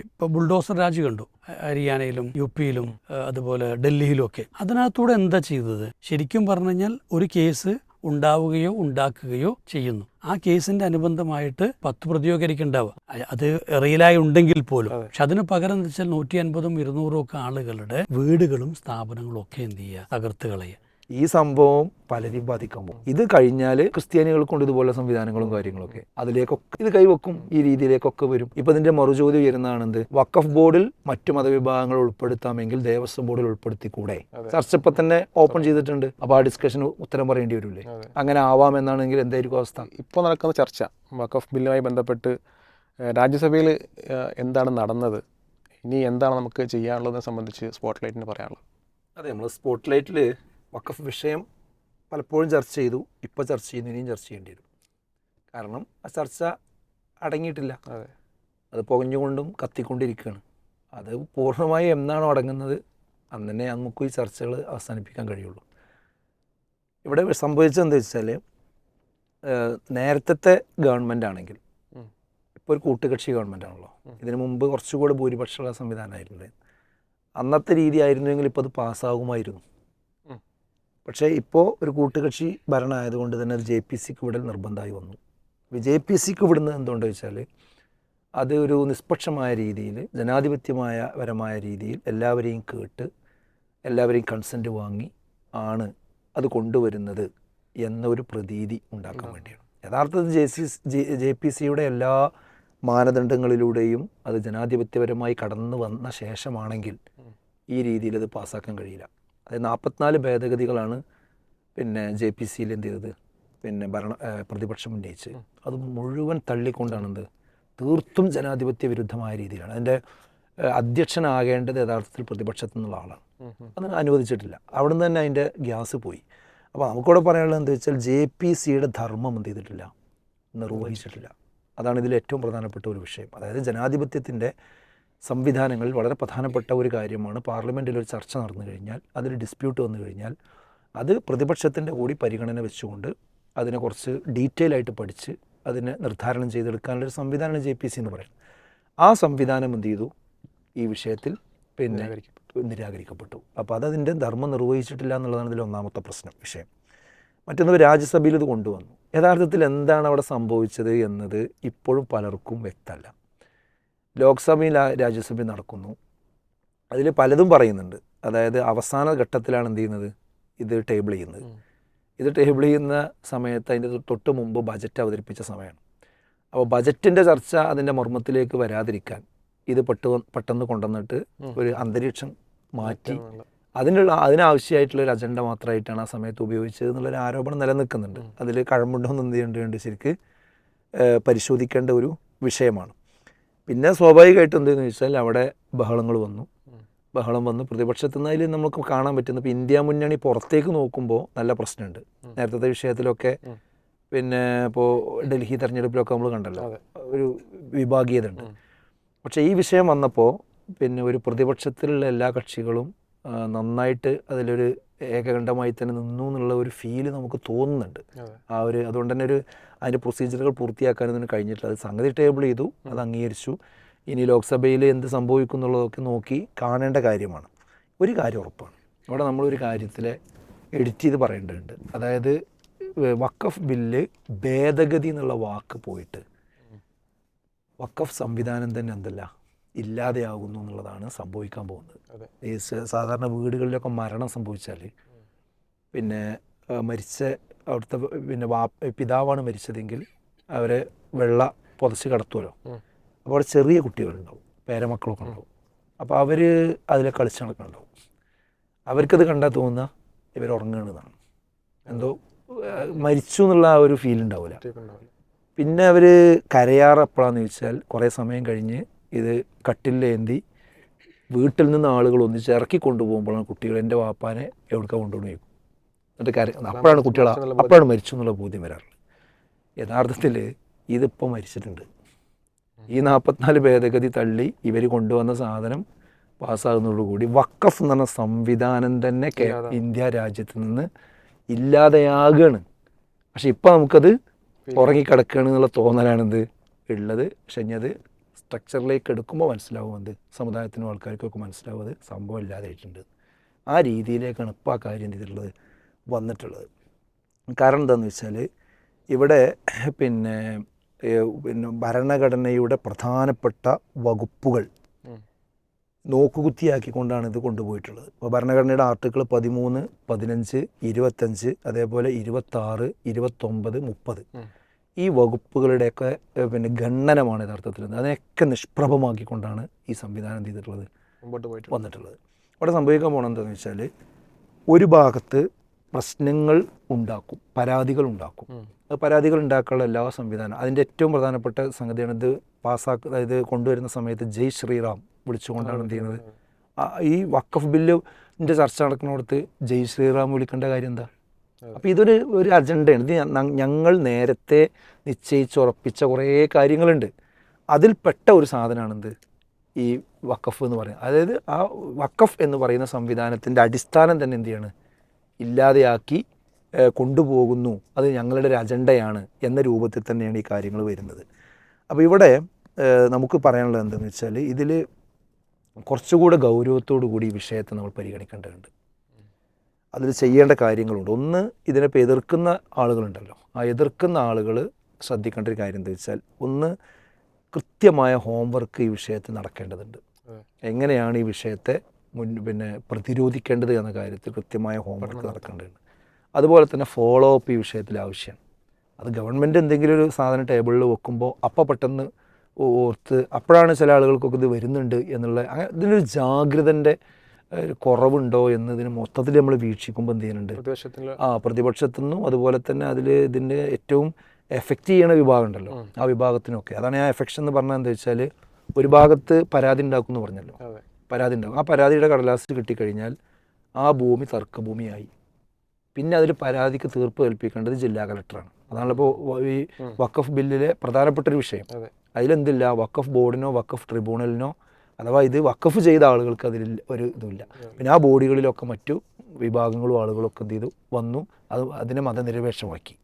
ഇപ്പോൾ ബുൾഡോസർ രാജ് കണ്ടു, ഹരിയാനയിലും യു പിയിലും അതുപോലെ ഡൽഹിയിലും ഒക്കെ. അതിനകത്തൂടെ എന്താ ചെയ്തത്? ശരിക്കും പറഞ്ഞു കഴിഞ്ഞാൽ ഒരു കേസ് ഉണ്ടാവുകയോ ഉണ്ടാക്കുകയോ ചെയ്യുന്നു. ആ കേസിന്റെ അനുബന്ധമായിട്ട് 10 പ്രതികരിക്കുന്നുണ്ടാവുക, അത് റിയലായി ഉണ്ടെങ്കിൽ പോലും. പക്ഷെ അതിന് പകരം എന്ന് വെച്ചാൽ 150ഉം 200ഉം ഒക്കെ ആളുകളുടെ വീടുകളും സ്ഥാപനങ്ങളും ഒക്കെ എന്ത് ചെയ്യുക, തകർത്ത് കളയുക. ഈ സംഭവം പലരെയും ബാധിക്കുമ്പോൾ ഇത് കഴിഞ്ഞാൽ ക്രിസ്ത്യാനികൾക്കുണ്ട് ഇതുപോലെ സംവിധാനങ്ങളും കാര്യങ്ങളൊക്കെ, അതിലേക്കൊക്കെ ഇത് കൈവെക്കും, ഈ രീതിയിലേക്കൊക്കെ വരും. ഇപ്പൊ ഇതിന്റെ മറുചോദ്യം വരുന്നതാണെന്ത്, വഖഫ് ബോർഡിൽ മറ്റു മതവിഭാഗങ്ങൾ ഉൾപ്പെടുത്താമെങ്കിൽ ദേവസ്വം ബോർഡിൽ ഉൾപ്പെടുത്തിക്കൂടെ? ചർച്ച ഇപ്പൊ തന്നെ ഓപ്പൺ ചെയ്തിട്ടുണ്ട്. അപ്പൊ ആ ഡിസ്കഷന് ഉത്തരം പറയേണ്ടി വരില്ലേ? അങ്ങനെ ആവാമെന്നാണെങ്കിൽ എന്തായിരിക്കും അവസ്ഥ? ഇപ്പോൾ നടക്കുന്ന ചർച്ച വഖഫ് ബില്ലുമായി ബന്ധപ്പെട്ട് രാജ്യസഭയിൽ എന്താണ് നടന്നത്, ഇനി എന്താണ് നമുക്ക് ചെയ്യാനുള്ളതിനെ സംബന്ധിച്ച് സ്പോട്ട്ലൈറ്റിന് പറയാനുള്ളത്? അതെ, നമ്മൾ സ്പോട്ട്ലൈറ്റിൽ വഖഫ് വിഷയം പലപ്പോഴും ചർച്ച ചെയ്തു, ഇപ്പോൾ ചർച്ച ചെയ്യുന്നു, ഇനിയും ചർച്ച ചെയ്യേണ്ടി വരും. കാരണം ആ ചർച്ച അടങ്ങിയിട്ടില്ല, അത് പുകഞ്ഞുകൊണ്ടും കത്തിക്കൊണ്ടിരിക്കുകയാണ്. അത് പൂർണ്ണമായി എന്നാണോ അടങ്ങുന്നത് അന്ന് തന്നെ നമുക്ക് ഈ ചർച്ചകൾ അവസാനിപ്പിക്കാൻ കഴിയുള്ളൂ. ഇവിടെ സംഭവിച്ചത് എന്താ വെച്ചാൽ, നേരത്തെ ഗവൺമെൻറ് ആണെങ്കിൽ, ഇപ്പോൾ ഒരു കൂട്ടുകക്ഷി ഗവൺമെൻറ് ആണല്ലോ, ഇതിനു മുമ്പ് കുറച്ചുകൂടി ഭൂരിപക്ഷമുള്ള സംവിധാനമായിരുന്നത്. അന്നത്തെ രീതി ആയിരുന്നുവെങ്കിൽ ഇപ്പോൾ അത് പാസ്സാകുമായിരുന്നു. പക്ഷേ ഇപ്പോൾ ഒരു കൂട്ടുകക്ഷി ഭരണമായതുകൊണ്ട് തന്നെ അത് JPCക്ക് വിടൽ നിർബന്ധമായി വന്നു. JPCക്ക് വിടുന്നത് എന്തുകൊണ്ടെന്ന് വെച്ചാൽ, അത് ഒരു നിഷ്പക്ഷമായ രീതിയിൽ, ജനാധിപത്യപരമായ രീതിയിൽ എല്ലാവരെയും കേട്ട് എല്ലാവരെയും കൺസെൻറ്റ് വാങ്ങി ആണ് അത് കൊണ്ടുവരുന്നത് എന്നൊരു പ്രതീതി ഉണ്ടാക്കാൻ വേണ്ടിയാണ്. യഥാർത്ഥത്തിൽ JPCയുടെ എല്ലാ മാനദണ്ഡങ്ങളിലൂടെയും അത് ജനാധിപത്യപരമായി കടന്നു വന്ന ശേഷമാണെങ്കിൽ ഈ രീതിയിൽ അത് പാസ്സാക്കാൻ കഴിയില്ല. അതായത് 44 ഭേദഗതികളാണ് പിന്നെ JPCയിൽ എന്ത് ചെയ്തത്, പിന്നെ പ്രതിപക്ഷം ഉന്നയിച്ച് അത് മുഴുവൻ തള്ളിക്കൊണ്ടാണെന്ത്, തീർത്തും ജനാധിപത്യ വിരുദ്ധമായ രീതിയിലാണ്. അതിൻ്റെ അധ്യക്ഷനാകേണ്ടത് യഥാർത്ഥത്തിൽ പ്രതിപക്ഷത്തു നിന്നുള്ള ആളാണ്, അത് അനുവദിച്ചിട്ടില്ല. അവിടുന്ന് തന്നെ അതിൻ്റെ ഗ്യാസ് പോയി. അപ്പോൾ നമുക്കിവിടെ പറയാനുള്ളത് എന്താ വെച്ചാൽ, JPCയുടെ ധർമ്മം എന്ത് ചെയ്തിട്ടില്ല, നിർവഹിച്ചിട്ടില്ല. അതാണ് ഇതിൽ ഏറ്റവും പ്രധാനപ്പെട്ട ഒരു വിഷയം. അതായത് ജനാധിപത്യത്തിൻ്റെ സംവിധാനങ്ങളിൽ വളരെ പ്രധാനപ്പെട്ട ഒരു കാര്യമാണ്, പാർലമെൻറ്റിൽ ഒരു ചർച്ച നടന്നു കഴിഞ്ഞാൽ, അതിൽ ഡിസ്പ്യൂട്ട് വന്നു കഴിഞ്ഞാൽ അത് പ്രതിപക്ഷത്തിൻ്റെ കൂടി പരിഗണന വെച്ചുകൊണ്ട് അതിനെ കുറച്ച് ഡീറ്റെയിൽ ആയിട്ട് പഠിച്ച് അതിനെ നിർദ്ധാരണം ചെയ്തെടുക്കാനുള്ളൊരു സംവിധാനമാണ് JPC എന്ന് പറയുന്നത്. ആ സംവിധാനം എന്ത് ചെയ്തു, ഈ വിഷയത്തിൽ പിന്നെ നിരാകരിക്കപ്പെട്ടു. അപ്പോൾ അതതിൻ്റെ ധർമ്മം നിർവഹിച്ചിട്ടില്ല എന്നുള്ളതാണ് ഇതിൽ ഒന്നാമത്തെ വിഷയം. മറ്റൊന്ന്, രാജ്യസഭയിൽ ഇത് കൊണ്ടുവന്നു. യഥാർത്ഥത്തിൽ എന്താണ് അവിടെ സംഭവിച്ചത് എന്നത് ഇപ്പോഴും പലർക്കും വ്യക്തമല്ല. ലോക്സഭയിൽ രാജ്യസഭയിൽ നടക്കുന്നു, അതിൽ പലതും പറയുന്നുണ്ട്. അതായത് അവസാന ഘട്ടത്തിലാണ് എന്ത് ചെയ്യുന്നത്, ഇത് ടേബിൾ ചെയ്യുന്നത്. ഇത് ടേബിൾ ചെയ്യുന്ന സമയത്ത് അതിൻ്റെ തൊട്ട് മുമ്പ് ബജറ്റ് അവതരിപ്പിച്ച സമയമാണ്. അപ്പോൾ ബജറ്റിൻ്റെ ചർച്ച അതിൻ്റെ മർമ്മത്തിലേക്ക് വരാതിരിക്കാൻ ഇത് പെട്ടെന്ന് കൊണ്ടുവന്നിട്ട് ഒരു അന്തരീക്ഷം മാറ്റി അതിനാവശ്യമായിട്ടുള്ളൊരു അജണ്ട മാത്രമായിട്ടാണ് ആ സമയത്ത് ഉപയോഗിച്ചത് എന്നുള്ളൊരു ആരോപണം നിലനിൽക്കുന്നുണ്ട്. അതിൽ കഴമ്പുണ്ടോയെന്ന് എന്ത് ചെയ്യേണ്ടതുണ്ട്, ശരിക്ക് പരിശോധിക്കേണ്ട ഒരു വിഷയമാണ്. പിന്നെ സ്വാഭാവികമായിട്ടും എന്തെന്ന് വെച്ചാൽ, അവിടെ ബഹളം വന്നു പ്രതിപക്ഷത്തു നിന്ന്. അതിൽ നമുക്ക് കാണാൻ പറ്റുന്ന, ഇപ്പോൾ ഇന്ത്യ മുന്നണി പുറത്തേക്ക് നോക്കുമ്പോൾ നല്ല പ്രശ്നമുണ്ട്. നേരത്തെ വിഷയത്തിലൊക്കെ പിന്നെ ഇപ്പോൾ ഡൽഹി തെരഞ്ഞെടുപ്പിലൊക്കെ നമ്മൾ കണ്ടല്ലോ, ഒരു വിഭാഗീയത ഉണ്ട്. പക്ഷേ ഈ വിഷയം വന്നപ്പോൾ പിന്നെ ഒരു പ്രതിപക്ഷത്തിലുള്ള എല്ലാ കക്ഷികളും നന്നായിട്ട് അതിലൊരു ഏകകണ്ഠമായി തന്നെ നിന്നു എന്നുള്ള ഒരു ഫീല് നമുക്ക് തോന്നുന്നുണ്ട്. അതുകൊണ്ട് തന്നെ അതിൻ്റെ പ്രൊസീജിയറുകൾ പൂർത്തിയാക്കാനൊന്നും കഴിഞ്ഞിട്ടില്ല. അത് സംഗതി ടേബിൾ ചെയ്തു, അത് അംഗീകരിച്ചു. ഇനി ലോക്സഭയിൽ എന്ത് സംഭവിക്കും എന്നുള്ളതൊക്കെ നോക്കി കാണേണ്ട കാര്യമാണ്. ഒരു കാര്യം ഉറപ്പാണ്, ഇവിടെ നമ്മളൊരു കാര്യത്തിൽ എഡിറ്റ് ചെയ്ത് പറയേണ്ടതുണ്ട്. അതായത് വഖഫ് ബില്ല് ഭേദഗതി എന്നുള്ള വാക്ക് പോയിട്ട് വഖഫ് സംവിധാനം തന്നെ എന്തല്ല ഇല്ലാതെയാകുന്നു എന്നുള്ളതാണ് സംഭവിക്കാൻ പോകുന്നത്. ഈ സാധാരണ വീടുകളിലൊക്കെ മരണം സംഭവിച്ചാൽ പിന്നെ മരിച്ച അവിടുത്തെ പിന്നെ പിതാവാണ് മരിച്ചതെങ്കിൽ അവരെ പുതച്ച് കിടത്തുമല്ലോ. അപ്പോൾ അവിടെ ചെറിയ കുട്ടികളുണ്ടാവും, പേരമക്കളൊക്കെ ഉണ്ടാവും. അപ്പോൾ അവർ അതിലെ കളിച്ച് നടക്കുന്നുണ്ടാവും. അവർക്കത് കണ്ടാൽ തോന്നുക ഇവർ ഉറങ്ങുന്നതാണ്, എന്തോ മരിച്ചു എന്നുള്ള ആ ഒരു ഫീൽ ഉണ്ടാവില്ല. പിന്നെ അവർ കരയാറ് എപ്പോഴാന്ന് ചോദിച്ചാൽ, കുറേ സമയം കഴിഞ്ഞ് ഇത് കട്ടിലേന്തി വീട്ടിൽ നിന്ന് ആളുകൾ ഒന്നിച്ച് ഇറക്കി കൊണ്ടുപോകുമ്പോഴാണ് കുട്ടികൾ എൻ്റെ വാപ്പാനെ എവിടേക്കാണ് കൊണ്ടുപോയി വയ്ക്കും. എന്നിട്ട് അപ്പോഴാണ് മരിച്ചു എന്നുള്ള ബോധ്യം വരാറുള്ളത്. യഥാർത്ഥത്തിൽ ഇതിപ്പോൾ മരിച്ചിട്ടുണ്ട്. ഈ 44 ഭേദഗതി തള്ളി ഇവർ കൊണ്ടുവന്ന സാധനം പാസ്സാകുന്നതോടുകൂടി വഖഫ് എന്ന് പറഞ്ഞ സംവിധാനം തന്നെ ഇന്ത്യ രാജ്യത്ത് നിന്ന് ഇല്ലാതെയാകുകയാണ്. പക്ഷെ ഇപ്പം നമുക്കത് ഉറങ്ങിക്കിടക്കുകയാണ് എന്നുള്ള തോന്നലാണിത് ഉള്ളത്. പക്ഷെ ഇനി അത് സ്ട്രക്ചറിലേക്ക് എടുക്കുമ്പോൾ മനസ്സിലാവുന്നത് സമുദായത്തിനും ആൾക്കാർക്കൊക്കെ മനസ്സിലാവും അത് സംഭവം ഇല്ലാതായിട്ടുണ്ട്. ആ രീതിയിലേക്കാണ് ഇപ്പോൾ ആ കാര്യം ചെയ്തിട്ടുള്ളത് വന്നിട്ടുള്ളത്. കാരണം എന്താണെന്ന് വെച്ചാൽ ഇവിടെ പിന്നെ ഭരണഘടനയുടെ പ്രധാനപ്പെട്ട വകുപ്പുകൾ നോക്കുകുത്തിയാക്കിക്കൊണ്ടാണ് ഇത് കൊണ്ടുപോയിട്ടുള്ളത്. ഇപ്പോൾ ഭരണഘടനയുടെ ആർട്ടിക്കിൾ 13, 15, 25, അതേപോലെ 26, 29, 30 ഈ വകുപ്പുകളുടെയൊക്കെ ഖണ്ഡനമാണ് യഥാർത്ഥത്തിൽ. അതിനെയൊക്കെ നിഷ്പ്രഭമാക്കിക്കൊണ്ടാണ് ഈ സംവിധാനം ചെയ്തിട്ടുള്ളത് വന്നിട്ടുള്ളത്. അവിടെ സംഭവിക്കാൻ പോകണം എന്താണെന്ന് വെച്ചാൽ ഒരു ഭാഗത്ത് പ്രശ്നങ്ങൾ ഉണ്ടാക്കും, പരാതികൾ ഉണ്ടാക്കും. പരാതികൾ ഉണ്ടാക്കാനുള്ള എല്ലാ സംവിധാനം അതിൻ്റെ ഏറ്റവും പ്രധാനപ്പെട്ട സംഗതിയാണ് ഇത് അതായത് കൊണ്ടുവരുന്ന സമയത്ത് ജയ് ശ്രീറാം വിളിച്ചുകൊണ്ടാണ് എന്ത് ചെയ്യുന്നത്. ഈ വഖഫ് ബില്ലിൻ്റെ ചർച്ച നടക്കുന്നിടത്ത് ജയ് ശ്രീറാം വിളിക്കേണ്ട കാര്യം എന്താ? അപ്പോൾ ഇതൊരു അജണ്ടയാണ്. ഇത് ഞങ്ങൾ നേരത്തെ നിശ്ചയിച്ചുറപ്പിച്ച കുറേ കാര്യങ്ങളുണ്ട്. അതിൽപ്പെട്ട ഒരു സാധനമാണെന്ത് ഈ വഖഫ് എന്ന് പറയുന്നത്. അതായത് ആ വഖഫ് എന്ന് പറയുന്ന സംവിധാനത്തിൻ്റെ അടിസ്ഥാനം തന്നെ എന്ത് ചെയ്യാണ്, ഇല്ലാതെയാക്കി കൊണ്ടുപോകുന്നു. അത് ഞങ്ങളുടെ ഒരു അജണ്ടയാണ് എന്ന രൂപത്തിൽ തന്നെയാണ് ഈ കാര്യങ്ങൾ വരുന്നത്. അപ്പോൾ ഇവിടെ നമുക്ക് പറയാനുള്ളത് എന്താണെന്ന് വെച്ചാൽ ഇതിൽ കുറച്ചുകൂടെ ഗൗരവത്തോടു കൂടി ഈ വിഷയത്തെ നമ്മൾ പരിഗണിക്കേണ്ടതുണ്ട്. അതിൽ ചെയ്യേണ്ട കാര്യങ്ങളുണ്ട്. ഒന്ന്, ഇതിനിപ്പോൾ എതിർക്കുന്ന ആളുകളുണ്ടല്ലോ, ആ എതിർക്കുന്ന ആളുകൾ ശ്രദ്ധിക്കേണ്ട ഒരു കാര്യം എന്താ വെച്ചാൽ, ഒന്ന് കൃത്യമായ ഹോംവർക്ക് ഈ വിഷയത്തിൽ നടക്കേണ്ടതുണ്ട്. എങ്ങനെയാണ് ഈ വിഷയത്തെ പ്രതിരോധിക്കേണ്ടത് എന്ന കാര്യത്തിൽ കൃത്യമായ ഹോംവർക്ക് നടക്കേണ്ടതുണ്ട്. അതുപോലെ തന്നെ ഫോളോ അപ്പ് ഈ വിഷയത്തിൽ ആവശ്യമാണ്. അത് ഗവൺമെൻറ് എന്തെങ്കിലും ഒരു സാധനം ടേബിളിൽ വെക്കുമ്പോൾ അപ്പോൾ പെട്ടെന്ന് ഓർത്ത് അപ്പോഴാണ് ചില ആളുകൾക്കൊക്കെ ഇത് വരുന്നുണ്ട് എന്നുള്ള ഇതിനൊരു ജാഗ്രതൻ്റെ കുറവുണ്ടോ എന്നതിന് മൊത്തത്തിൽ നമ്മൾ വീക്ഷിക്കുമ്പോൾ എന്ത് ചെയ്യുന്നുണ്ട്, പ്രതിപക്ഷത്തു നിന്നും അതുപോലെ തന്നെ അതിൽ ഇതിൻ്റെ ഏറ്റവും എഫക്റ്റ് ചെയ്യണ വിഭാഗം ഉണ്ടല്ലോ, ആ വിഭാഗത്തിനൊക്കെ. അതാണ് ആ എഫക്ഷൻ എന്ന് പറഞ്ഞാൽ എന്താ വെച്ചാൽ, ഒരു ഭാഗത്ത് പരാതി ഉണ്ടാക്കും എന്ന് പറഞ്ഞല്ലോ, പരാതി ഉണ്ടാകും. ആ പരാതിയുടെ കടലാസ് കിട്ടിക്കഴിഞ്ഞാൽ ആ ഭൂമി തർക്കഭൂമിയായി. പിന്നെ അതിൽ പരാതിക്ക് തീർപ്പ് കൽപ്പിക്കേണ്ടത് ജില്ലാ കളക്ടറാണ്. അതാണല്ലോ ഇപ്പോൾ ഈ വഖഫ് ബില്ലിലെ പ്രധാനപ്പെട്ട ഒരു വിഷയം. അതിലെന്തില്ല, വഖഫ് ബോർഡിനോ വഖഫ് ട്രിബ്യൂണലിനോ അഥവാ ഇത് വഖഫ് ചെയ്ത ആളുകൾക്ക് അതിൽ ഒരു ഇതുമില്ല. പിന്നെ ആ ബോഡികളിലൊക്കെ മറ്റു വിഭാഗങ്ങളും ആളുകളൊക്കെ എന്ത് ചെയ്തു വന്നു, അതിനെ മതനിരപേക്ഷമാക്കി.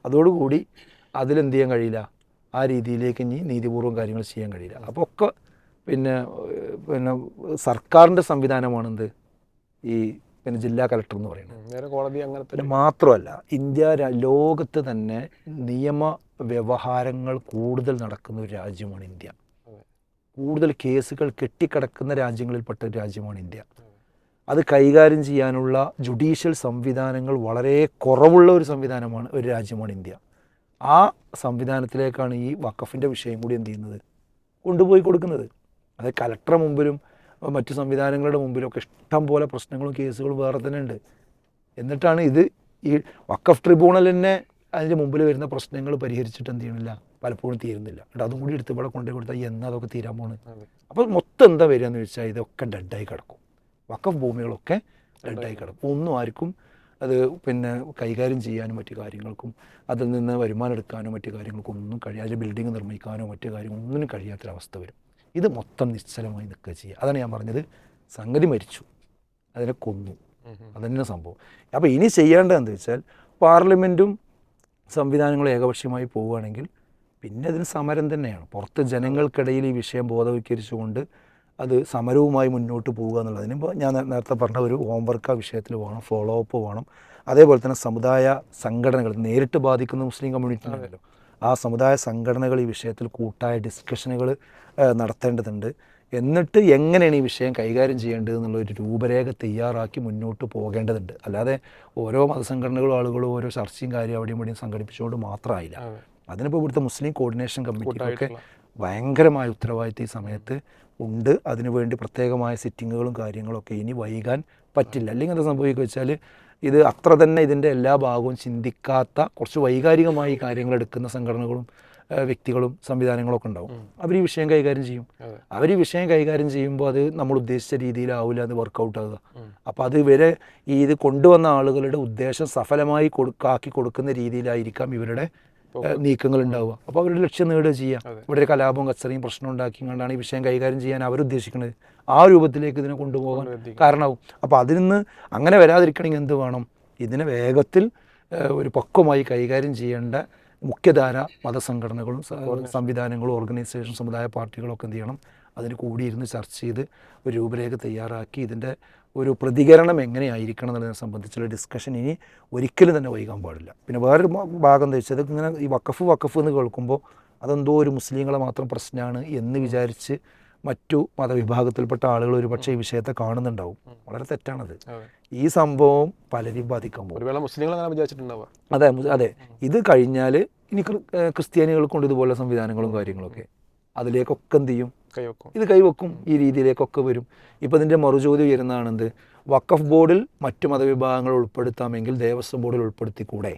അതോടുകൂടി അതിലെന്ത് ചെയ്യാൻ കഴിയില്ല, ആ രീതിയിലേക്ക് ഇനി നീതിപൂർവ്വം കാര്യങ്ങൾ ചെയ്യാൻ കഴിയില്ല. അപ്പോൾ ഒക്കെ പിന്നെ സർക്കാരിൻ്റെ സംവിധാനമാണെന്ത് ഈ ജില്ലാ കളക്ടർ എന്ന് പറയുന്നത്. കോടതി അങ്ങനെ മാത്രമല്ല, ലോകത്ത് തന്നെ നിയമ വ്യവഹാരങ്ങൾ കൂടുതൽ നടക്കുന്ന ഒരു രാജ്യമാണ് ഇന്ത്യ. കൂടുതൽ കേസുകൾ കെട്ടിക്കിടക്കുന്ന രാജ്യങ്ങളിൽപ്പെട്ട ഒരു രാജ്യമാണ് ഇന്ത്യ. അത് കൈകാര്യം ചെയ്യാനുള്ള ജുഡീഷ്യൽ സംവിധാനങ്ങൾ വളരെ കുറവുള്ള ഒരു സംവിധാനമാണ്, ഒരു രാജ്യമാണ് ഇന്ത്യ. ആ സംവിധാനത്തിലേക്കാണ് ഈ വഖഫിൻ്റെ വിഷയം കൂടി എന്ത് ചെയ്യുന്നത്, കൊണ്ടുപോയി കൊടുക്കുന്നത്. അത് കലക്ടറുടെ മുമ്പിലും മറ്റു സംവിധാനങ്ങളുടെ മുമ്പിലൊക്കെ ഇഷ്ടം പോലെ പ്രശ്നങ്ങളും കേസുകളും വേറെ തന്നെ ഉണ്ട്. എന്നിട്ടാണ് ഇത് ഈ വഖഫ് ട്രിബ്യൂണൽ തന്നെ അതിൻ്റെ മുമ്പിൽ വരുന്ന പ്രശ്നങ്ങൾ പരിഹരിച്ചിട്ട് എന്ത് ചെയ്യണില്ല, പലപ്പോഴും തീരുന്നില്ല. എന്നിട്ട് അതും കൂടി എടുത്ത് ഇവിടെ കൊണ്ടുപോയി കൊടുത്താൽ എന്നാ അതൊക്കെ തീരാൻ പോകുന്നത്. അപ്പോൾ മൊത്തം എന്താ വരിക എന്ന് വെച്ചാൽ ഇതൊക്കെ ഡെഡായി കിടക്കും. വഖഫ് ഭൂമികളൊക്കെ ഡെഡായി കിടക്കും. ഒന്നും ആർക്കും അത് കൈകാര്യം ചെയ്യാനും മറ്റു കാര്യങ്ങൾക്കും അതിൽ നിന്ന് വരുമാനം എടുക്കാനോ മറ്റു കാര്യങ്ങൾക്കും ഒന്നും അതിൽ ബിൽഡിംഗ് നിർമ്മിക്കാനോ മറ്റു കാര്യങ്ങളൊന്നിനും കഴിയാത്തൊരവസ്ഥ വരും. ഇത് മൊത്തം നിശ്ചലമായി നിൽക്കുക ചെയ്യുക. അതാണ് ഞാൻ പറഞ്ഞത്, സംഗതി മരിച്ചു, അതിനെ കൊന്നു, അതന്നെ സംഭവം. അപ്പോൾ ഇനി ചെയ്യേണ്ടത് എന്താ വെച്ചാൽ, പാർലമെൻറ്റും സംവിധാനങ്ങളും ഏകപക്ഷീയമായി പോവുകയാണെങ്കിൽ പിന്നെ അതിന് സമരം തന്നെയാണ്. പുറത്ത് ജനങ്ങൾക്കിടയിൽ ഈ വിഷയം ബോധവൽക്കരിച്ചുകൊണ്ട് അത് സമരവുമായി മുന്നോട്ട് പോവുക എന്നുള്ളതിന് ഇപ്പോൾ ഞാൻ നേരത്തെ പറഞ്ഞ ഒരു ഹോംവർക്ക് ആ വിഷയത്തിൽ വേണം, ഫോളോ അപ്പ് വേണം. അതേപോലെ തന്നെ സമുദായ സംഘടനകൾ നേരിട്ട് ബാധിക്കുന്ന മുസ്ലിം കമ്മ്യൂണിറ്റി ഉണ്ടല്ലോ, ആ സമുദായ സംഘടനകൾ ഈ വിഷയത്തിൽ കൂട്ടായ ഡിസ്കഷനുകൾ നടത്തേണ്ടതുണ്ട്. എന്നിട്ട് എങ്ങനെയാണ് ഈ വിഷയം കൈകാര്യം ചെയ്യേണ്ടത് എന്നുള്ളൊരു രൂപരേഖ തയ്യാറാക്കി മുന്നോട്ട് പോകേണ്ടതുണ്ട്. അല്ലാതെ ഓരോ മതസംഘടനകളും ആളുകളും ഓരോ ചർച്ചയും കാര്യം അവിടെയും ഇവിടെയും സംഘടിപ്പിച്ചുകൊണ്ട് മാത്രമായില്ല. അതിനിപ്പോൾ ഇവിടുത്തെ മുസ്ലിം കോർഡിനേഷൻ കമ്മിറ്റിക്കൊക്കെ ഭയങ്കരമായ ഉത്തരവാദിത്വം ഈ സമയത്ത് ഉണ്ട്. അതിനുവേണ്ടി പ്രത്യേകമായ സിറ്റിങ്ങുകളും കാര്യങ്ങളൊക്കെ ഇനി വൈകാൻ പറ്റില്ല. അല്ലെങ്കിൽ എന്താ സംഭവിക്കുക വെച്ചാൽ, ഇത് അത്ര തന്നെ ഇതിൻ്റെ എല്ലാ ഭാഗവും ചിന്തിക്കാത്ത കുറച്ച് വൈകാരികമായി കാര്യങ്ങൾ എടുക്കുന്ന സംഘടനകളും വ്യക്തികളും സംവിധാനങ്ങളൊക്കെ ഉണ്ടാവും. അവർ ഈ വിഷയം കൈകാര്യം ചെയ്യും. അവർ ഈ വിഷയം കൈകാര്യം ചെയ്യുമ്പോൾ അത് നമ്മൾ ഉദ്ദേശിച്ച രീതിയിലാവില്ല അത് വർക്കൗട്ട് ആവുക. അപ്പോൾ അത് ഇവരെ ഇത് കൊണ്ടുവന്ന ആളുകളുടെ ഉദ്ദേശം സഫലമായി ആക്കി കൊടുക്കുന്ന രീതിയിലായിരിക്കാം ഇവരുടെ നീക്കങ്ങൾ ഉണ്ടാവുക. അപ്പോൾ അവരുടെ ലക്ഷ്യം നേടുക ചെയ്യുക. ഇവിടെ ഒരു കലാപവും കച്ചറയും പ്രശ്നം ഉണ്ടാക്കിക്കൊണ്ടാണ് ഈ വിഷയം കൈകാര്യം ചെയ്യാൻ അവരുദ്ദേശിക്കുന്നത്. ആ രൂപത്തിലേക്ക് ഇതിനെ കൊണ്ടുപോകാൻ കാരണമാവും. അപ്പോൾ അതിൽ നിന്ന് അങ്ങനെ വരാതിരിക്കണമെങ്കിൽ എന്ത് വേണം, ഇതിനെ വേഗത്തിൽ ഒരു പക്വമായി കൈകാര്യം ചെയ്യേണ്ട മുഖ്യധാര മതസംഘടനകളും സംവിധാനങ്ങളും ഓർഗനൈസേഷൻ സമുദായ പാർട്ടികളൊക്കെ എന്ത് ചെയ്യണം, അതിന് കൂടിയിരുന്ന് ചർച്ച ചെയ്ത് ഒരു രൂപരേഖ തയ്യാറാക്കി ഇതിൻ്റെ ഒരു പ്രതികരണം എങ്ങനെയായിരിക്കണം എന്നുള്ളതിനെ സംബന്ധിച്ചുള്ള ഡിസ്കഷൻ ഇനി ഒരിക്കലും തന്നെ വൈകാൻ പാടില്ല. പിന്നെ വേറൊരു ഭാഗം എന്താ വെച്ചാൽ ഇങ്ങനെ ഈ വഖഫ് എന്ന് കേൾക്കുമ്പോൾ അതെന്തോ ഒരു മുസ്ലിങ്ങളെ മാത്രം പ്രശ്നമാണ് എന്ന് വിചാരിച്ച് മറ്റു മതവിഭാഗത്തിൽപ്പെട്ട ആളുകൾ ഒരു പക്ഷേ ഈ വിഷയത്തെ കാണുന്നുണ്ടാവും. വളരെ തെറ്റാണത്. ഈ സംഭവം പലരെയും ബാധിക്കാൻ പോകും. മുസ്ലിങ്ങൾ അങ്ങനെ വിചാരിച്ചിട്ടുണ്ടാവുക. അതെ, ഇത് കഴിഞ്ഞാൽ ഇനി ക്രിസ്ത്യാനികൾക്കുണ്ട് ഇതുപോലെ സംവിധാനങ്ങളും കാര്യങ്ങളൊക്കെ, അതിലേക്കൊക്കെ എന്ത് ചെയ്യും, ഇത് കൈവെക്കും, ഈ രീതിയിലേക്കൊക്കെ വരും. ഇപ്പോൾ ഇതിൻ്റെ മറുചോദ്യം ഉയരുന്നതാണെന്ത്, വഖഫ് ബോർഡിൽ മറ്റു മതവിഭാഗങ്ങൾ ഉൾപ്പെടുത്താമെങ്കിൽ ദേവസ്വം ബോർഡിൽ ഉൾപ്പെടുത്തിക്കൂടെ?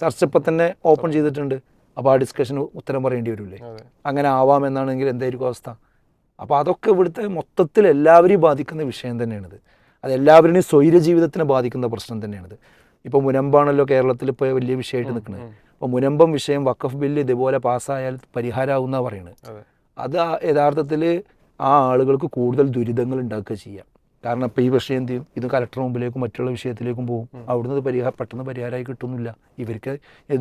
ചർച്ച ഇപ്പം തന്നെ ഓപ്പൺ ചെയ്തിട്ടുണ്ട്. അപ്പോൾ ആ ഡിസ്കഷന് ഉത്തരം പറയേണ്ടി വരില്ലേ? അങ്ങനെ ആവാമെന്നാണെങ്കിൽ എന്തായിരിക്കും അവസ്ഥ? അപ്പോൾ അതൊക്കെ ഇവിടുത്തെ മൊത്തത്തിൽ എല്ലാവരെയും ബാധിക്കുന്ന വിഷയം തന്നെയാണിത്. അത് എല്ലാവരുടെയും സ്വൈര ജീവിതത്തിനെ ബാധിക്കുന്ന പ്രശ്നം തന്നെയാണിത്. ഇപ്പോൾ മുനമ്പാണല്ലോ കേരളത്തിൽ ഇപ്പോൾ വലിയ വിഷയമായിട്ട് നിൽക്കുന്നത്. അപ്പോൾ മുനമ്പം വിഷയം വഖഫ് ബില്ല് ഇതുപോലെ പാസ്സായാൽ പരിഹാരമാവുമെന്നാണ് പറയുന്നത്. അത് യഥാർത്ഥത്തിൽ ആ ആളുകൾക്ക് കൂടുതൽ ദുരിതങ്ങൾ ഉണ്ടാക്കുക ചെയ്യുക. കാരണം ഇപ്പോൾ ഈ വിഷയം എന്ത് ചെയ്യും, ഇത് കലക്ടർ മുമ്പിലേക്കും മറ്റുള്ള വിഷയത്തിലേക്കും പോകും. അവിടുന്ന് പെട്ടെന്ന് പരിഹാരമായി കിട്ടുന്നില്ല, ഇവർക്ക്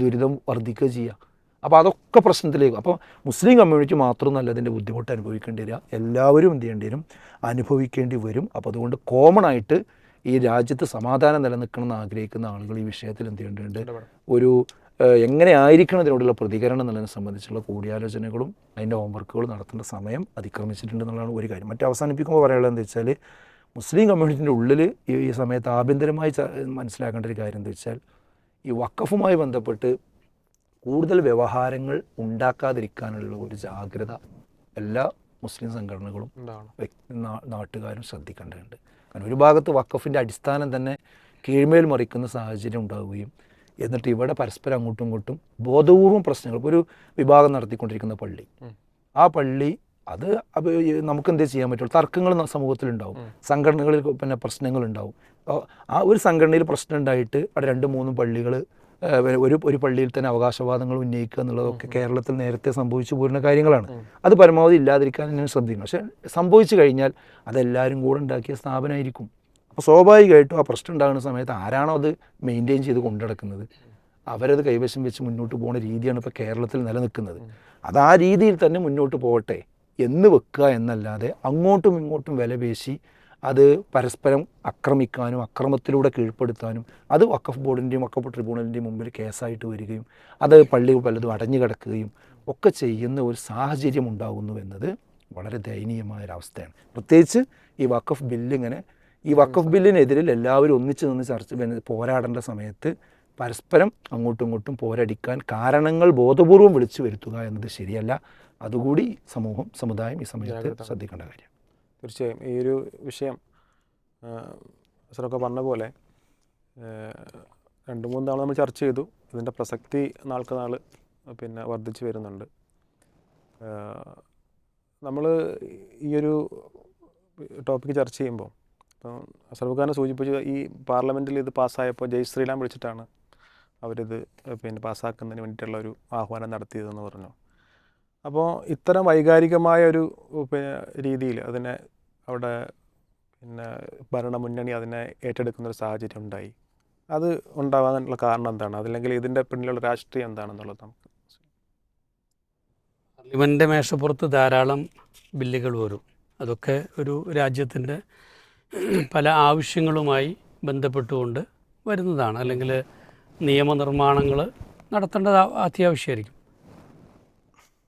ദുരിതം വർദ്ധിക്കുക ചെയ്യുക. അപ്പോൾ അതൊക്കെ പ്രശ്നത്തിലേക്ക്. അപ്പോൾ മുസ്ലിം കമ്മ്യൂണിറ്റി മാത്രമൊന്നുമല്ല അതിൻ്റെ ബുദ്ധിമുട്ട് അനുഭവിക്കേണ്ടി വരിക, എല്ലാവരും എന്ത് ചെയ്യേണ്ടി വരും, അനുഭവിക്കേണ്ടി വരും. അപ്പോൾ അതുകൊണ്ട് കോമൺ ആയിട്ട് ഈ രാജ്യത്ത് സമാധാനം നിലനിൽക്കണമെന്ന് ആഗ്രഹിക്കുന്ന ആളുകൾ ഈ വിഷയത്തിൽ എന്ത് ചെയ്യേണ്ടതുണ്ട്, ഒരു എങ്ങനെ ആയിരിക്കണം ഇതിനോടുള്ള പ്രതികരണം എന്നുള്ളതിനെ സംബന്ധിച്ചുള്ള കൂടിയാലോചനകളും അതിൻ്റെ ഹോംവർക്കുകളും നടത്തേണ്ട സമയം അതിക്രമിച്ചിട്ടുണ്ടെന്നുള്ളതാണ് ഒരു കാര്യം. മറ്റേ അവസാനിപ്പിക്കുമ്പോൾ പറയാനുള്ളത് എന്താ വെച്ചാൽ, മുസ്ലിം കമ്മ്യൂണിറ്റിൻ്റെ ഉള്ളിൽ ഈ സമയത്ത് ആഭ്യന്തരമായി മനസ്സിലാക്കേണ്ട ഒരു കാര്യം എന്താ വെച്ചാൽ, ഈ വഖഫുമായി ബന്ധപ്പെട്ട് കൂടുതൽ വ്യവഹാരങ്ങൾ ഉണ്ടാക്കാതിരിക്കാനുള്ള ഒരു ജാഗ്രത എല്ലാ മുസ്ലിം സംഘടനകളും നാട്ടുകാരും ശ്രദ്ധിക്കേണ്ടതുണ്ട്. കാരണം ഒരു ഭാഗത്ത് വഖഫിൻ്റെ അടിസ്ഥാനം തന്നെ കീഴ്മേൽ മറിക്കുന്ന സാഹചര്യം ഉണ്ടാവുകയും എന്നിട്ട് ഇവിടെ പരസ്പരം അങ്ങോട്ടും ഇങ്ങോട്ടും ബോധപൂർവം പ്രശ്നങ്ങൾ, ഇപ്പോൾ ഒരു വിഭാഗം നടത്തിക്കൊണ്ടിരിക്കുന്ന പള്ളി, ആ പള്ളി അത് നമുക്ക് എന്തേ ചെയ്യാൻ പറ്റുള്ളൂ, തർക്കങ്ങൾ സമൂഹത്തിലുണ്ടാവും, സംഘടനകളിൽ പിന്നെ പ്രശ്നങ്ങളുണ്ടാവും. ആ ഒരു സംഘടനയിൽ പ്രശ്നം ഉണ്ടായിട്ട് അവിടെ 2-3 പള്ളികൾ ഒരു പള്ളിയിൽ തന്നെ അവകാശവാദങ്ങൾ ഉന്നയിക്കുക എന്നുള്ളതൊക്കെ കേരളത്തിൽ നേരത്തെ സംഭവിച്ചു പോരുന്ന കാര്യങ്ങളാണ്. അത് പരമാവധി ഇല്ലാതിരിക്കാൻ തന്നെ ശ്രദ്ധിക്കണം. പക്ഷേ സംഭവിച്ചു കഴിഞ്ഞാൽ അതെല്ലാവരും കൂടെ ഉണ്ടാക്കിയ സ്ഥാപനമായിരിക്കും. അപ്പോൾ സ്വാഭാവികമായിട്ടും ആ പ്രശ്നം ഉണ്ടാകുന്ന സമയത്ത് ആരാണോ അത് മെയിൻറ്റെയിൻ ചെയ്ത് കൊണ്ടുനടക്കുന്നത് അവരത് കൈവശം വെച്ച് മുന്നോട്ട് പോകുന്ന രീതിയാണ് ഇപ്പോൾ കേരളത്തിൽ നിലനിൽക്കുന്നത്. അത് ആ രീതിയിൽ തന്നെ മുന്നോട്ട് പോകട്ടെ എന്ന് വെക്കുക എന്നല്ലാതെ അങ്ങോട്ടും ഇങ്ങോട്ടും വിലപേശി അത് പരസ്പരം ആക്രമിക്കാനും അക്രമത്തിലൂടെ കീഴ്പ്പെടുത്താനും അത് വഖഫ് ബോർഡിൻ്റെയും വഖഫ് ട്രിബ്യൂണലിൻ്റെയും മുമ്പിൽ കേസായിട്ട് വരികയും അത് പള്ളികൾ പലതും അടഞ്ഞു കിടക്കുകയും ഒക്കെ ചെയ്യുന്ന ഒരു സാഹചര്യം ഉണ്ടാകുന്നു എന്നത് വളരെ ദയനീയമായൊരവസ്ഥയാണ്. പ്രത്യേകിച്ച് ഈ വഖഫ് ബില്ലിങ്ങനെ ഈ വഖഫ് ബില്ലിനെതിരിൽ എല്ലാവരും ഒന്നിച്ച് നിന്ന് പോരാടേണ്ട സമയത്ത് പരസ്പരം അങ്ങോട്ടും ഇങ്ങോട്ടും പോരടിക്കാൻ കാരണങ്ങൾ ബോധപൂർവം വിളിച്ചു വരുത്തുക എന്നത് ശരിയല്ല. അതുകൂടി സമുദായം ഈ സമയത്ത് ശ്രദ്ധിക്കേണ്ട കാര്യം. തീർച്ചയായും ഈ ഒരു വിഷയം സാറൊക്കെ പറഞ്ഞ പോലെ 2-3 തവണ നമ്മൾ ചർച്ച ചെയ്തു. ഇതിൻ്റെ പ്രസക്തി നാൾക്ക് നാൾ പിന്നെ വർദ്ധിച്ചു വരുന്നുണ്ട്. നമ്മൾ ഈ ഒരു ടോപ്പിക്ക് ചർച്ച ചെയ്യുമ്പോൾ ഇപ്പം സർവ്വകാലം സൂചിപ്പിച്ചു, ഈ പാർലമെൻറ്റിൽ ഇത് പാസ്സായപ്പോൾ ജയ് ശ്രീറാം വിളിച്ചിട്ടാണ് അവരിത് പിന്നെ പാസ്സാക്കുന്നതിന് വേണ്ടിയിട്ടുള്ള ഒരു ആഹ്വാനം നടത്തിയതെന്ന് പറഞ്ഞു. അപ്പോൾ ഇത്തരം വൈകാരികമായ ഒരു പിന്നെ രീതിയിൽ അതിനെ അവിടെ പിന്നെ ഭരണമുന്നണി അതിനെ ഏറ്റെടുക്കുന്നൊരു സാഹചര്യം ഉണ്ടായി. അത് ഉണ്ടാകാനുള്ള കാരണം എന്താണ്? അതല്ലെങ്കിൽ ഇതിൻ്റെ പിന്നിലുള്ള രാഷ്ട്രീയം എന്താണെന്നുള്ളത് നമുക്ക് പാർലമെൻറ്റിൻ്റെ മേശപ്പുറത്ത് ധാരാളം ബില്ലുകൾ വരും. അതൊക്കെ ഒരു രാജ്യത്തിൻ്റെ പല ആവശ്യങ്ങളുമായി ബന്ധപ്പെട്ടുകൊണ്ട് വരുന്നതാണ്. അല്ലെങ്കിൽ നിയമനിർമ്മാണങ്ങൾ നടത്തേണ്ടത് അത്യാവശ്യമായിരിക്കും.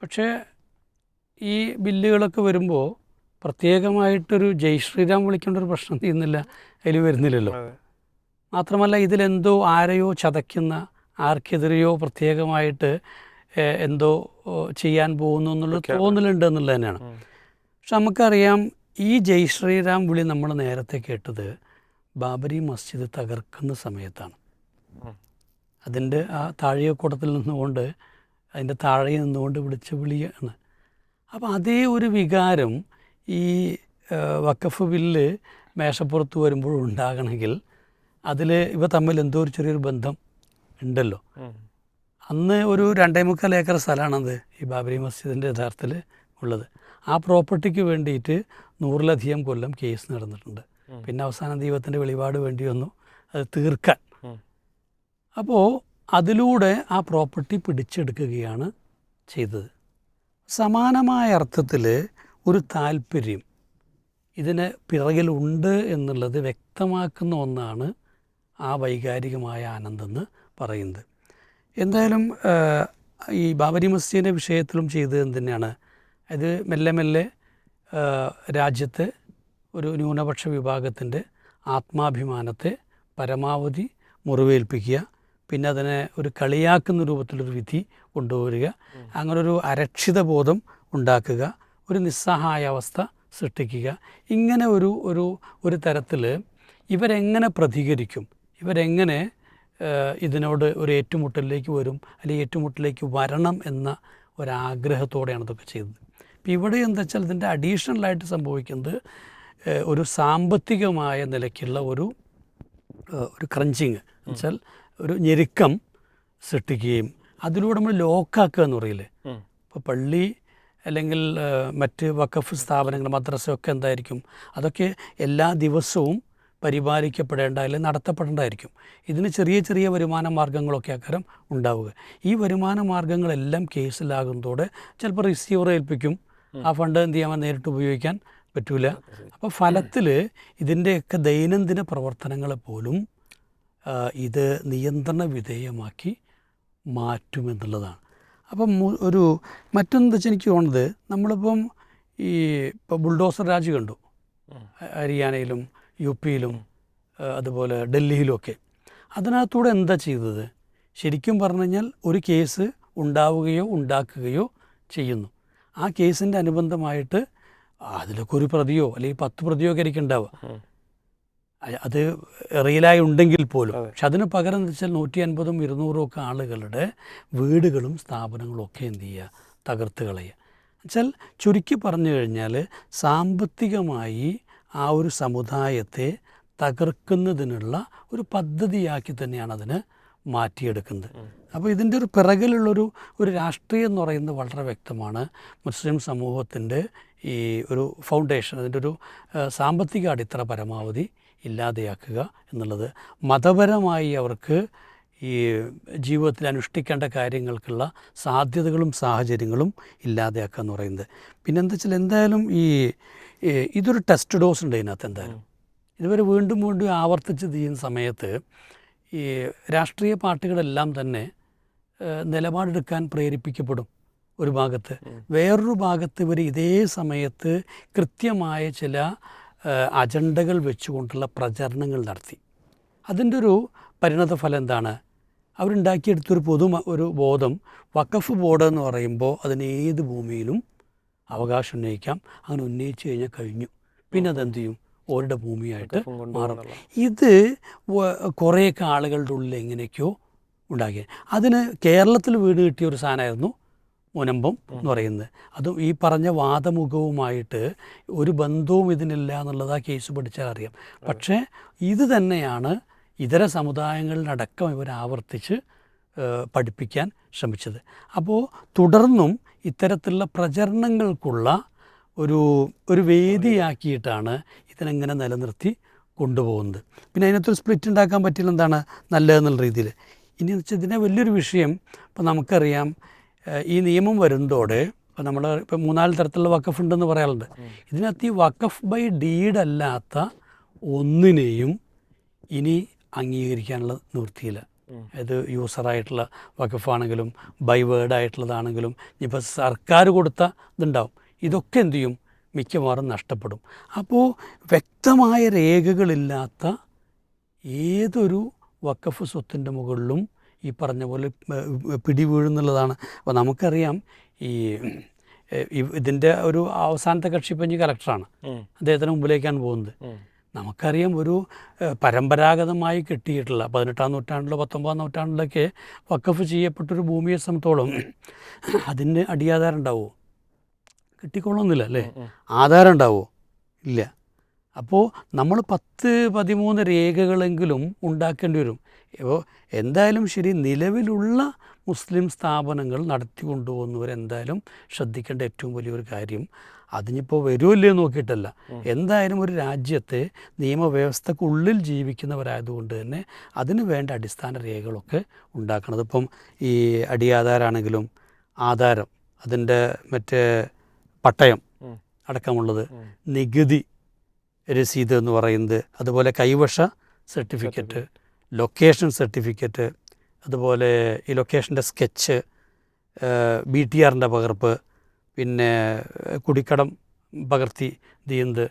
പക്ഷേ ഈ ബില്ലുകളൊക്കെ വരുമ്പോൾ പ്രത്യേകമായിട്ടൊരു ജയ് ശ്രീറാം വിളിക്കേണ്ട ഒരു പ്രശ്നം ചെയ്യുന്നില്ല, അതിൽ വരുന്നില്ലല്ലോ. മാത്രമല്ല ഇതിലെന്തോ ആരെയോ ചതയ്ക്കുന്ന, ആർക്കെതിരെയോ പ്രത്യേകമായിട്ട് എന്തോ ചെയ്യാൻ പോകുന്നു എന്നുള്ള തോന്നലുണ്ട് എന്നുള്ളത് തന്നെയാണ്. പക്ഷെ നമുക്കറിയാം ഈ ജയ് ശ്രീറാം വിളി നമ്മൾ നേരത്തെ കേട്ടത് ബാബരി മസ്ജിദ് തകർക്കുന്ന സമയത്താണ്. അതിൻ്റെ ആ താഴെക്കൂടത്തിൽ നിന്നുകൊണ്ട് അതിൻ്റെ താഴെ നിന്നുകൊണ്ട് വിളിച്ച വിളിയാണ്. അപ്പോൾ അതേ ഒരു വികാരം ഈ വഖഫ് ബില്ല് മേശപ്പുറത്ത് വരുമ്പോൾ ഉണ്ടാകണമെങ്കിൽ അതിൽ ഇവ തമ്മിൽ എന്തോ ഒരു ചെറിയൊരു ബന്ധം ഉണ്ടല്ലോ. അന്ന് ഒരു 2.25 ഏക്കർ സ്ഥലമാണത് ഈ ബാബരി മസ്ജിദിൻ്റെ യഥാർത്ഥത്തിൽ ഉള്ളത്. ആ പ്രോപ്പർട്ടിക്ക് വേണ്ടിയിട്ട് 100-ലധികം കൊല്ലം കേസ് നടന്നിട്ടുണ്ട്. പിന്നെ അവസാനം ദൈവത്തിൻ്റെ വെളിപാട് വേണ്ടി വന്നു അത് തീർക്കാൻ. അപ്പോൾ അതിലൂടെ ആ പ്രോപ്പർട്ടി പിടിച്ചെടുക്കുകയാണ് ചെയ്തത്. സമാനമായ അർത്ഥത്തിൽ ഒരു താല്പര്യം ഇതിന് പിറകിലുണ്ട് എന്നുള്ളത് വ്യക്തമാക്കുന്ന ഒന്നാണ് ആ വൈകാരികമായ ആനന്ദമെന്ന് പറയുന്നത്. എന്തായാലും ഈ ബാബരി മസ്ജിദിൻ്റെ വിഷയത്തിലും ചെയ്തത് എന്തിനാണ്? അത് മെല്ലെ മെല്ലെ രാജ്യത്തെ ഒരു ന്യൂനപക്ഷ വിഭാഗത്തിൻ്റെ ആത്മാഭിമാനത്തെ പരമാവധി മുറിവേൽപ്പിക്കുക, പിന്നെ അതിനെ ഒരു കളിയാക്കുന്ന രൂപത്തിലൊരു വിധി കൊണ്ടുവരിക, അങ്ങനൊരു അരക്ഷിത ബോധം ഉണ്ടാക്കുക, ഒരു നിസ്സഹായാവസ്ഥ സൃഷ്ടിക്കുക. ഇങ്ങനെ ഒരു തരത്തിൽ ഇവരെങ്ങനെ പ്രതികരിക്കും, ഇവരെങ്ങനെ ഇതിനോട് ഒരു ഏറ്റുമുട്ടലിലേക്ക് വരും, അല്ലെങ്കിൽ ഏറ്റുമുട്ടലിലേക്ക് വരണം എന്ന ഒരാഗ്രഹത്തോടെയാണ് ഇതൊക്കെ ചെയ്തത്. ഇപ്പം ഇവിടെ എന്താ വെച്ചാൽ ഇതിൻ്റെ അഡീഷണലായിട്ട് സംഭവിക്കുന്നത് ഒരു സാമ്പത്തികമായ നിലയ്ക്കുള്ള ഒരു ക്രഞ്ചിങ് എന്നുവെച്ചാൽ ഒരു ഞെരുക്കം സൃഷ്ടിക്കുകയും അതിലൂടെ നമ്മൾ ലോക്കാക്കുക എന്ന് പറയില്ലേ. ഇപ്പോൾ പള്ളി അല്ലെങ്കിൽ മറ്റ് വഖഫ് സ്ഥാപനങ്ങൾ, മദ്രസയൊക്കെ എന്തായിരിക്കും, അതൊക്കെ എല്ലാ ദിവസവും പരിപാലിക്കപ്പെടേണ്ട അല്ലെങ്കിൽ നടത്തപ്പെടേണ്ടതായിരിക്കും. ഇതിന് ചെറിയ ചെറിയ വരുമാന മാർഗ്ഗങ്ങളൊക്കെ അക്കാരം ഉണ്ടാവുക. ഈ വരുമാന മാർഗ്ഗങ്ങളെല്ലാം കേസിലാകുന്നതോടെ ചിലപ്പോൾ റിസീവറെ ഏൽപ്പിക്കും, ആ ഫണ്ട് എന്ത് ചെയ്യാൻ നേരിട്ട് ഉപയോഗിക്കാൻ പറ്റൂല. അപ്പോൾ ഫലത്തിൽ ഇതിൻ്റെയൊക്കെ ദൈനംദിന പ്രവർത്തനങ്ങളെ പോലും ഇത് നിയന്ത്രണ വിധേയമാക്കി മാറ്റുമെന്നുള്ളതാണ്. അപ്പം മറ്റൊന്ന് വെച്ചാൽ എനിക്ക് തോന്നുന്നത്, നമ്മളിപ്പം ഇപ്പോൾ ബുൾഡോസർ രാജ് കണ്ടു ഹരിയാനയിലും യു പിയിലും അതുപോലെ ഡൽഹിയിലുമൊക്കെ. അതിനകത്തൂടെ എന്താ ചെയ്തത്? ശരിക്കും പറഞ്ഞു കഴിഞ്ഞാൽ ഒരു കേസ് ഉണ്ടാവുകയോ ഉണ്ടാക്കുകയോ ചെയ്യുന്നു. ആ കേസിൻ്റെ അനുബന്ധമായിട്ട് അതിലൊക്കെ ഒരു പ്രതിയോ അല്ലെങ്കിൽ 10 പ്രതിയോ ഒക്കെ ആയിരിക്കും ഉണ്ടാവുക, അത് റിയലായി ഉണ്ടെങ്കിൽ പോലും. പക്ഷെ അതിന് പകരം എന്ന് വെച്ചാൽ 150ഉം 200ഉം ഒക്കെ ആളുകളുടെ വീടുകളും സ്ഥാപനങ്ങളും ഒക്കെ എന്ത് ചെയ്യുക, തകർത്ത് കളയുക. എന്നുവെച്ചാൽ ചുരുക്കി പറഞ്ഞു കഴിഞ്ഞാൽ സാമ്പത്തികമായി ആ ഒരു സമുദായത്തെ തകർക്കുന്നതിനുള്ള ഒരു പദ്ധതിയാക്കി തന്നെയാണ് അതിന് മാറ്റിയെടുക്കുന്നത്. അപ്പോൾ ഇതിൻ്റെ ഒരു പിറകിലുള്ളൊരു രാഷ്ട്രീയം എന്ന് പറയുന്നത് വളരെ വ്യക്തമാണ്. മുസ്ലിം സമൂഹത്തിൻ്റെ ഈ ഒരു ഫൗണ്ടേഷൻ, അതിൻ്റെ ഒരു സാമ്പത്തിക അടിത്തറ പരമാവധി ഇല്ലാതെയാക്കുക എന്നുള്ളത്, മതപരമായി അവർക്ക് ഈ ജീവിതത്തിൽ അനുഷ്ഠിക്കേണ്ട കാര്യങ്ങൾക്കുള്ള സാധ്യതകളും സാഹചര്യങ്ങളും ഇല്ലാതെയാക്കുക എന്ന് പറയുന്നത്. പിന്നെ എന്താ വെച്ചാൽ എന്തായാലും ഇതൊരു ടെസ്റ്റ് ഡോസ് ഉണ്ട് ഇതിനകത്ത്. എന്തായാലും ഇതുവരെ വീണ്ടും വീണ്ടും ആവർത്തിച്ച് ചെയ്യുന്ന സമയത്ത് ഈ രാഷ്ട്രീയ പാർട്ടികളെല്ലാം തന്നെ നിലപാടെടുക്കാൻ പ്രേരിപ്പിക്കപ്പെടും ഒരു ഭാഗത്ത്. വേറൊരു ഭാഗത്ത് ഇവർ ഇതേ സമയത്ത് കൃത്യമായ ചില അജണ്ടകൾ വെച്ചുകൊണ്ടുള്ള പ്രചരണങ്ങൾ നടത്തി. അതിൻ്റെ ഒരു പരിണത ഫലം എന്താണ്? അവരുണ്ടാക്കിയെടുത്തൊരു ഒരു ബോധം, വഖഫ് ബോർഡ് എന്ന് പറയുമ്പോൾ അതിന് ഏത് ഭൂമിയിലും അവകാശം ഉന്നയിക്കാം. അങ്ങനെ ഉന്നയിച്ചു കഴിഞ്ഞാൽ കഴിഞ്ഞു, പിന്നെ അതെന്ത് ചെയ്യും, ഓരുടെ ഭൂമിയായിട്ട് മാറും. ഇത് കുറേയൊക്കെ ആളുകളുടെ ഉള്ളിൽ എങ്ങനെയൊക്കെയോ ഉണ്ടാക്കി. അതിന് കേരളത്തിൽ വീട് കിട്ടിയ ഒരു സാധനമായിരുന്നു മുനമ്പം എന്ന് പറയുന്നത്. അതും ഈ പറഞ്ഞ വാദമുഖവുമായിട്ട് ഒരു ബന്ധവും ഇതിനില്ല എന്നുള്ളത് ആ കേസ് പഠിച്ചാൽ അറിയാം. പക്ഷേ ഇത് തന്നെയാണ് ഇതര സമുദായങ്ങളിലടക്കം ഇവർ ആവർത്തിച്ച് പഠിപ്പിക്കാൻ ശ്രമിച്ചത്. അപ്പോൾ തുടർന്നും ഇത്തരത്തിലുള്ള പ്രചരണങ്ങൾക്കുള്ള ഒരു വേദിയാക്കിയിട്ടാണ് ഇതിനെങ്ങനെ നിലനിർത്തി കൊണ്ടുപോകുന്നത്. പിന്നെ അതിനകത്തൊരു സ്പ്ലിറ്റ് ഉണ്ടാക്കാൻ പറ്റില്ല, എന്താണ് നല്ലതെന്നുള്ള രീതിയിൽ. ഇനി വെച്ചാൽ ഇതിനെ വലിയൊരു വിഷയം, ഇപ്പോൾ നമുക്കറിയാം ഈ നിയമം വരുന്നതോടെ ഇപ്പോൾ നമ്മൾ ഇപ്പോൾ 3-4 തരത്തിലുള്ള വഖഫ് ഉണ്ടെന്ന് പറയാറുണ്ട്. ഇതിനകത്ത് ഈ വഖഫ് ബൈ ഡീഡ് അല്ലാത്ത ഒന്നിനെയും ഇനി അംഗീകരിക്കാനുള്ള നിവൃത്തിയില്ല. ഇത് യൂസറായിട്ടുള്ള വഖഫാണെങ്കിലും ബൈ വേർഡായിട്ടുള്ളതാണെങ്കിലും ഇനിയിപ്പോൾ സർക്കാർ കൊടുത്ത ഇതുണ്ടാവും, ഇതൊക്കെ എന്തു ചെയ്യും, മിക്കവാറും നഷ്ടപ്പെടും. അപ്പോൾ വ്യക്തമായ രേഖകളില്ലാത്ത ഏതൊരു വഖഫ് സ്വത്തിൻ്റെ മുകളിലും ഈ പറഞ്ഞ പോലെ പിടിവീഴുന്നുള്ളതാണ്. അപ്പോൾ നമുക്കറിയാം ഇതിൻ്റെ ഒരു അവസാനത്തെ കക്ഷി ഇപ്പം കളക്ടറാണ്, അദ്ദേഹത്തിന് മുമ്പിലേക്കാണ് പോകുന്നത്. നമുക്കറിയാം ഒരു പരമ്പരാഗതമായി കിട്ടിയിട്ടുള്ള 18-ാം നൂറ്റാണ്ടിലോ 19-ാം നൂറ്റാണ്ടിലൊക്കെ വഖഫ് ചെയ്യപ്പെട്ടൊരു ഭൂമിയെ സംബന്ധിച്ചോളം അതിന് അടിയാധാരം ഉണ്ടാവുമോ? കിട്ടിക്കൊള്ളുന്നില്ല അല്ലേ? ആധാരം ഉണ്ടാവുമോ? ഇല്ല. അപ്പോൾ നമ്മൾ 10-13 രേഖകളെങ്കിലും ഉണ്ടാക്കേണ്ടി വരും. ഇപ്പോൾ എന്തായാലും ശരി, നിലവിലുള്ള മുസ്ലിം സ്ഥാപനങ്ങൾ നടത്തി കൊണ്ടുപോകുന്നവരെന്തായാലും ശ്രദ്ധിക്കേണ്ട ഏറ്റവും വലിയൊരു കാര്യം, അതിനിപ്പോൾ വരുമല്ലേ നോക്കിയിട്ടല്ല, എന്തായാലും ഒരു രാജ്യത്തെ നിയമവ്യവസ്ഥക്കുള്ളിൽ ജീവിക്കുന്നവരായതുകൊണ്ട് തന്നെ അതിന് വേണ്ട അടിസ്ഥാന രേഖകളൊക്കെ ഉണ്ടാക്കണം. ഇപ്പം ഈ അടിയാധാരാണെങ്കിലും ആധാരം, അതിൻ്റെ മറ്റേ പട്ടയം അടക്കമുള്ളത്, നികുതി രസീത് എന്ന് പറയുന്നത്, അതുപോലെ കൈവശ സർട്ടിഫിക്കറ്റ്, ലൊക്കേഷൻ സർട്ടിഫിക്കറ്റ്, അതുപോലെ ഈ ലൊക്കേഷൻ്റെ സ്കെച്ച്, BTRൻ്റെ പകർപ്പ്, പിന്നെ കുടിക്കടം പകർത്തി ചെയ്യുന്നത്,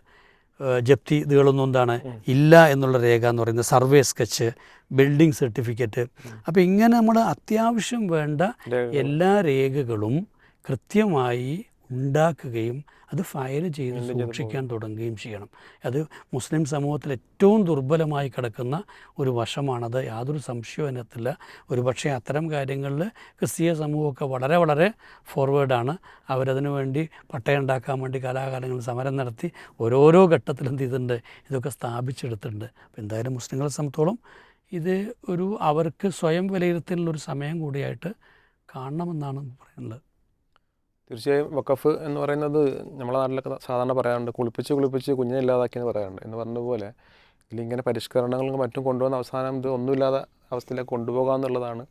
ജപ്തി ഇതുകളൊന്നും എന്താണ് ഇല്ല എന്നുള്ള രേഖ എന്ന് പറയുന്നത്, സർവേ സ്കെച്ച്, ബിൽഡിംഗ് സർട്ടിഫിക്കറ്റ്. അപ്പോൾ ഇങ്ങനെ നമ്മൾ അത്യാവശ്യം വേണ്ട എല്ലാ രേഖകളും കൃത്യമായി ഉണ്ടാക്കുകയും അത് ഫയൽ ചെയ്ത് സൂക്ഷിക്കാൻ തുടങ്ങുകയും ചെയ്യണം. അത് മുസ്ലിം സമൂഹത്തിൽ ഏറ്റവും ദുർബലമായി കിടക്കുന്ന ഒരു വശമാണത്, യാതൊരു സംശയവും അതിനകത്തില്ല. ഒരു പക്ഷേ അത്തരം കാര്യങ്ങളിൽ ക്രിസ്തീയ സമൂഹമൊക്കെ വളരെ വളരെ ഫോർവേഡാണ്. അവരതിനു വേണ്ടി പട്ടയം ഉണ്ടാക്കാൻ വേണ്ടി കാലാകാലങ്ങളിൽ സമരം നടത്തി ഓരോരോ ഘട്ടത്തിലും എന്ത് ചെയ്തിട്ടുണ്ട്, ഇതൊക്കെ സ്ഥാപിച്ചെടുത്തിട്ടുണ്ട്. അപ്പോൾ എന്തായാലും മുസ്ലിങ്ങളെ സംബന്ധിച്ചോളം ഇത് അവർക്ക് സ്വയം വിലയിരുത്തലിനൊരു സമയം കൂടിയായിട്ട് കാണണമെന്നാണ് പറയുന്നത്. തീർച്ചയായും വഖഫ് എന്ന് പറയുന്നത് നമ്മളെ നാട്ടിലൊക്കെ സാധാരണ പറയാറുണ്ട്, കുളിപ്പിച്ച് കുഞ്ഞിനെ ഇല്ലാതാക്കിയെന്ന് പറയാറുണ്ട്. എന്ന് പറഞ്ഞതുപോലെ ഇതിലിങ്ങനെ പരിഷ്കരണങ്ങളും മറ്റും കൊണ്ടുവന്ന അവസാനം ഇത് ഒന്നുമില്ലാത്ത അവസ്ഥയിലേക്ക് കൊണ്ടുപോകുക എന്നുള്ളതാണ്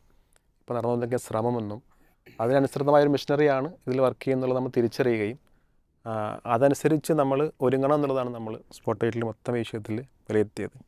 ഇപ്പോൾ നടന്നുകൊണ്ടിരിക്കുന്ന ശ്രമമെന്നും അതിനനുസൃതമായൊരു മിഷനറിയാണ് ഇതിൽ വർക്ക് ചെയ്യുന്നുള്ളത് നമ്മൾ തിരിച്ചറിയുകയും അതനുസരിച്ച് നമ്മൾ ഒരുങ്ങണം എന്നുള്ളതാണ് നമ്മൾ സ്പോട്ട് ലൈറ്റിൽ മൊത്തം വിഷയത്തിൽ വിലയിരുത്തിയത്.